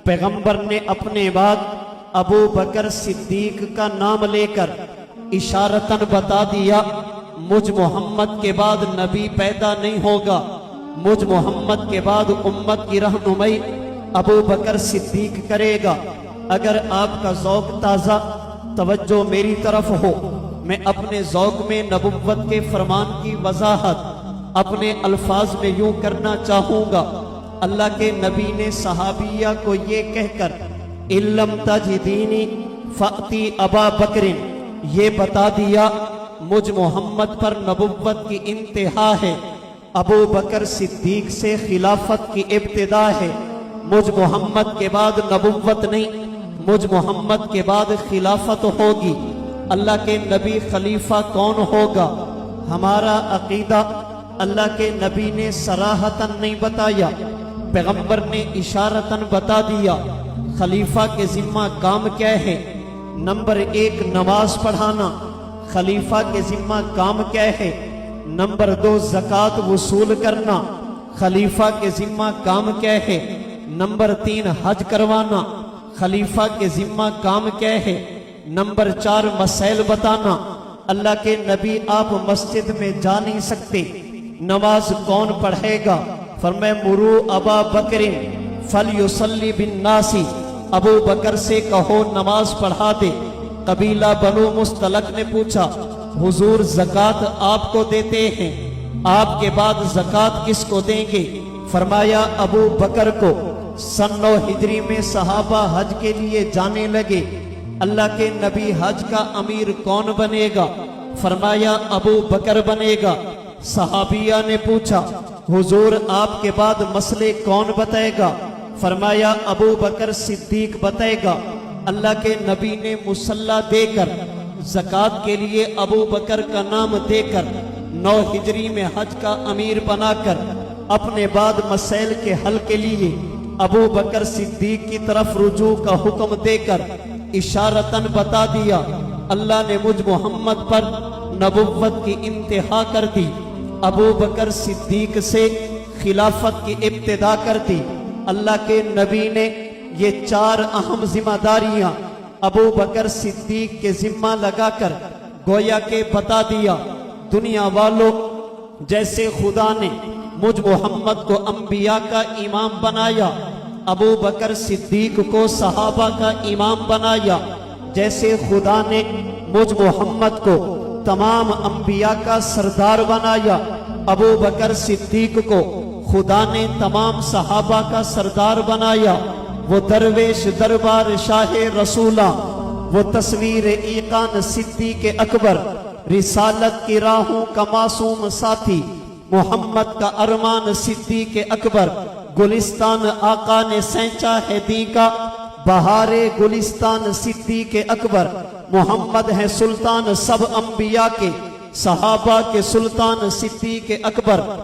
पैगंबर ने अपने बाद अबू बकर सिद्दीक का नाम लेकर इशारतन बता दिया, मुझ मोहम्मद के बाद नबी पैदा नहीं होगा, मुझ मोहम्मद के बाद उम्मत की रहनुमाई अबू बकर सिद्दीक करेगा। अगर आपका ज़ौक़ ताज़ा, तवज्जो मेरी तरफ हो, मैं अपने ज़ौक़ में नबुव्वत के फरमान की वजाहत अपने अल्फाज में यूं करना चाहूँगा। अल्लाह के नबी ने सहाबिया को ये कहकर इल्लम तजिदीनी फ़अती अबा बकरिन ये बता दिया, मुझ मोहम्मद पर नबुव्वत की इंतहा है, अबू बकर सिद्दीक से खिलाफत की इब्तिदा है। मुझ मोहम्मद के बाद नबुव्वत नहीं, मुझ मोहम्मद के बाद खिलाफत होगी। अल्लाह के नबी खलीफा कौन होगा? हमारा अकीदा अल्लाह के नबी ने सराहतन नहीं बताया, पैगंबर ने इशारतन बता दिया। खलीफा के जिम्मा काम क्या है? नंबर 1 नमाज पढ़ाना। खलीफा के जिम्मा काम क्या है? नंबर 2 ज़कात वसूल करना। खलीफा के जिम्मा काम क्या है? नंबर 3 हज करवाना। खलीफा के जिम्मा काम क्या है? नंबर 4 मसैल बताना। अल्लाह के नबी आप मस्जिद में जा नहीं सकते, नमाज कौन पढ़ेगा? फरमाए मुरू अबा बकरिन फलयुसल्ली बिन नासी, अबू बकर से कहो नमाज पढ़ा दे। कबीला बनु मुस्तलक ने पूछा, हुजूर ज़कात आपको देते हैं, आपके बाद ज़कात किसको देंगे? फरमाया अबू बकर को। सन 9 हिजरी में सहाबा हज के लिए जाने लगे। अल्लाह के नबी हज का अमीर कौन बनेगा? फरमाया अबू बकर बनेगा। सहाबिया ने पूछा, हुजूर आपके बाद मसले कौन बताएगा? फरमाया अबू बकर सिद्दीक बताएगा। अल्लाह के नबी ने मुसल्ला देकर, ज़कात के लिए अबू बकर का नाम देकर 9 हिजरी में हज का अमीर बनाकर अपने बाद मसैल के हल के लिए अबू बकर सिद्दीक की तरफ रुजू का हुक्म देकर इशारतन बता दिया। अल्लाह ने मुझ मोहम्मद पर नबुव्वत की इंतहा कर दी, अबू बकर सिद्दीक से खिलाफत की इब्तिदा कर दी। अल्लाह के नबी ने ये 4 अहम जिम्मेदारियां अबू बकर सिद्दीक के जिम्मा लगाकर गोया के बता दिया। दुनिया वालों, जैसे खुदा ने मुझ मोहम्मद को अंबिया का इमाम बनाया, अबू बकर सिद्दीक को सहाबा का इमाम बनाया, जैसे खुदा ने मुझ मोहम्मद को तमाम अंबिया का सरदार बनाया, अबू बकर सिद्दीक को खुदा ने तमाम सहाबा का सरदार बनाया। वो दरवेश दरबार शाह रसूला, वो तस्वीर ईकान सिद्दीक अकबर, रिसालत की राहों का मासूम साथी, मोहम्मद का अरमान सिद्दीक अकबर, गुलिस्तान आका ने सैंचा है दी का, बहारे गुलिस्तान सिद्दीक अकबर। मोहम्मद है सुल्तान सब अंबिया के, सहाबा के सुल्तान सिद्दीक अकबर।